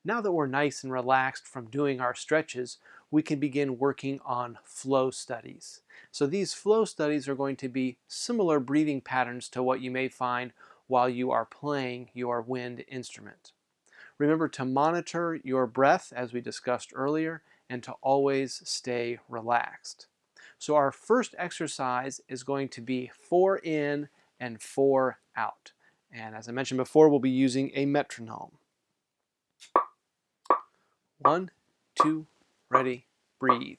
Now that we're nice and relaxed from doing our stretches, we can begin working on flow studies. So these flow studies are going to be similar breathing patterns to what you may find while you are playing your wind instrument. Remember to monitor your breath as we discussed earlier and to always stay relaxed. So our first exercise is going to be 4 in and 4 out. And as I mentioned before, we'll be using a metronome. 1, 2, ready, breathe.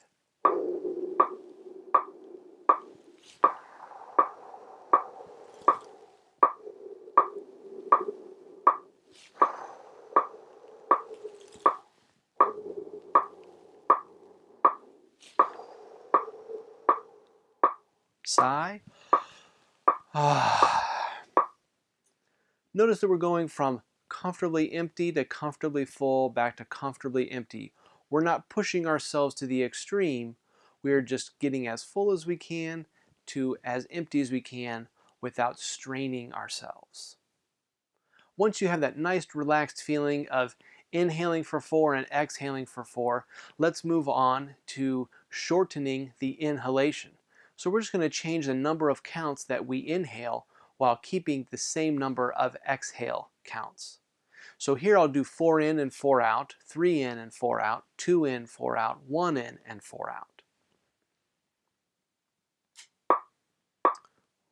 Sigh. Notice that we're going from comfortably empty to comfortably full, back to comfortably empty. We're not pushing ourselves to the extreme. We're just getting as full as we can to as empty as we can without straining ourselves. Once you have that nice relaxed feeling of inhaling for 4 and exhaling for 4, let's move on to shortening the inhalation. So we're just going to change the number of counts that we inhale while keeping the same number of exhale counts. So here I'll do 4 in and 4 out, 3 in and 4 out, 2 in, 4 out, 1 in and 4 out.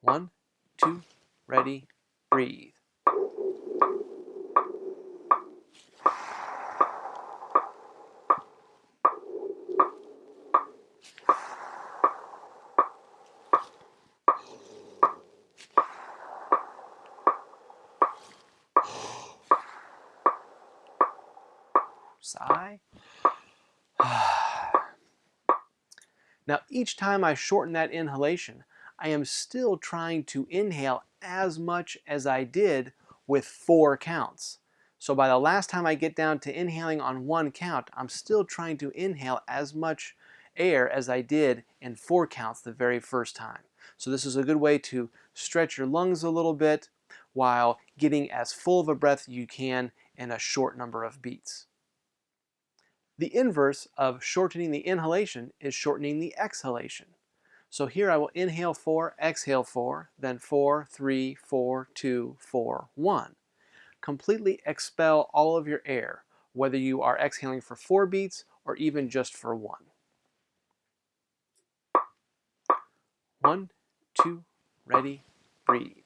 1, 2, ready, breathe. Sigh. Now each time I shorten that inhalation, I am still trying to inhale as much as I did with 4 counts. So by the last time I get down to inhaling on 1 count, I'm still trying to inhale as much air as I did in 4 counts the very first time. So this is a good way to stretch your lungs a little bit while getting as full of a breath as you can in a short number of beats. The inverse of shortening the inhalation is shortening the exhalation. So here I will inhale 4, exhale 4, then 4, 3, 4, 2, 4, 1. Completely expel all of your air, whether you are exhaling for 4 beats or even just for 1. 1, 2, ready, breathe.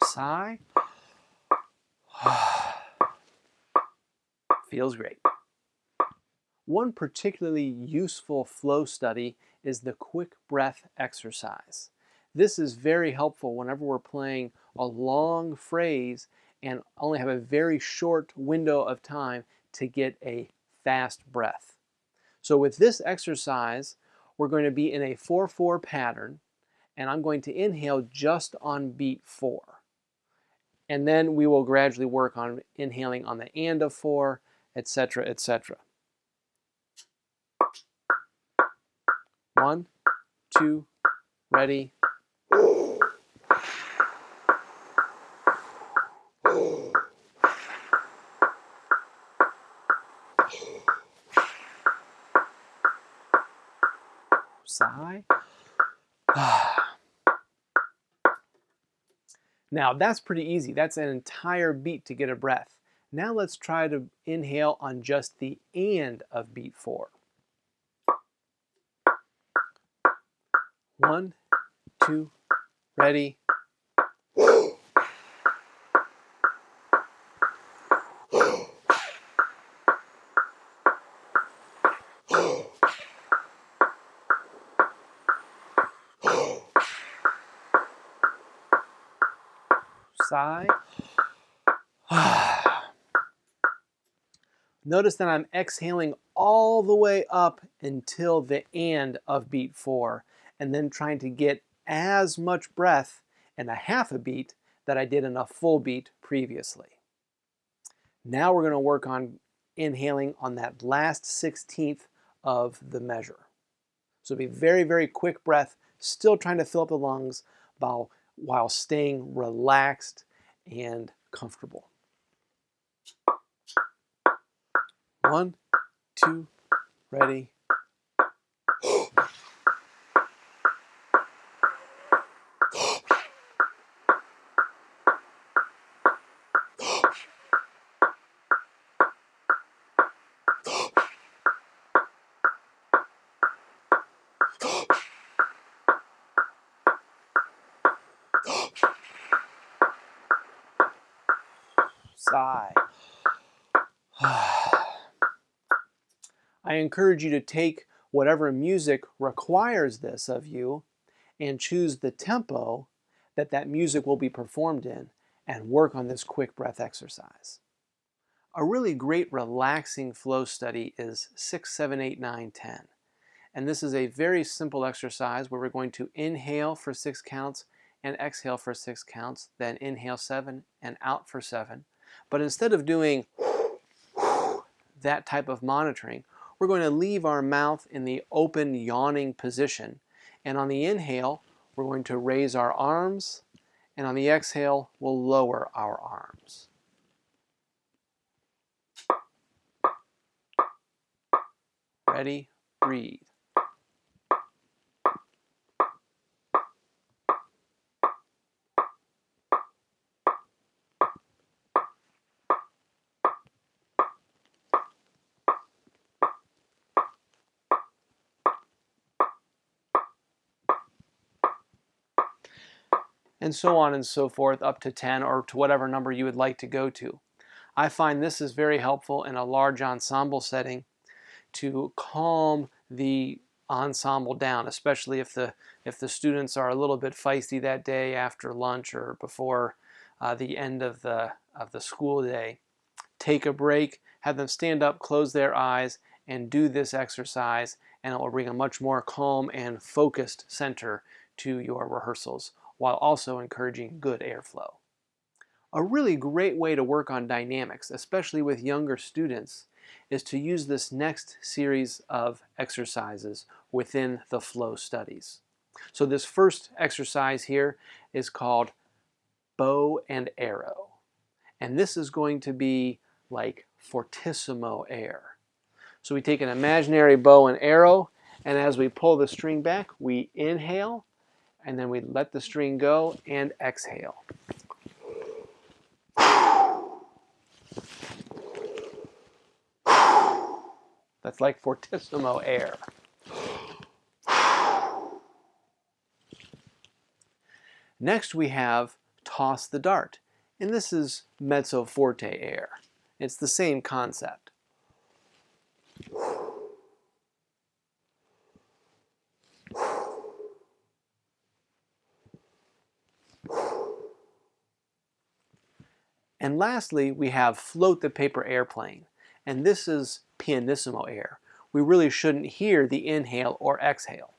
Sigh. Feels great. One particularly useful flow study is the quick breath exercise. This is very helpful whenever we're playing a long phrase and only have a very short window of time to get a fast breath. So with this exercise, we're going to be in a 4-4 pattern, and I'm going to inhale just on beat 4. And then we will gradually work on inhaling on the and of 4, etc., etc. 1, 2, ready. Sigh. Now that's pretty easy. That's an entire beat to get a breath. Now let's try to inhale on just the and of beat 4. 1, 2, ready. Sigh. Notice that I'm exhaling all the way up until the and of beat 4, and then trying to get as much breath in a half a beat that I did in a full beat previously. Now we're going to work on inhaling on that last 16th of the measure. So it'll be very, very quick breath, still trying to fill up the lungs while staying relaxed and comfortable. 1, 2, ready. Sigh. I encourage you to take whatever music requires this of you and choose the tempo that music will be performed in and work on this quick breath exercise. A really great relaxing flow study is 6, 7, 8, 9, 10. And this is a very simple exercise where we're going to inhale for 6 counts and exhale for 6 counts, then inhale 7 and out for 7. But instead of doing that type of monitoring, we're going to leave our mouth in the open yawning position. And on the inhale, we're going to raise our arms, and on the exhale, we'll lower our arms. Ready? Breathe. And so on and so forth, up to 10 or to whatever number you would like to go to. I find this is very helpful in a large ensemble setting to calm the ensemble down, especially if the students are a little bit feisty that day after lunch or before the end of the school day. Take a break, have them stand up, close their eyes, and do this exercise, and it will bring a much more calm and focused center to your rehearsals, while also encouraging good airflow. A really great way to work on dynamics, especially with younger students, is to use this next series of exercises within the flow studies. So this first exercise here is called bow and arrow. And this is going to be like fortissimo air. So we take an imaginary bow and arrow, and as we pull the string back, we inhale, and then we let the string go and exhale. That's like fortissimo air. Next we have toss the dart, and this is mezzo forte air. It's the same concept. And lastly, we have float the paper airplane, and this is pianissimo air. We really shouldn't hear the inhale or exhale.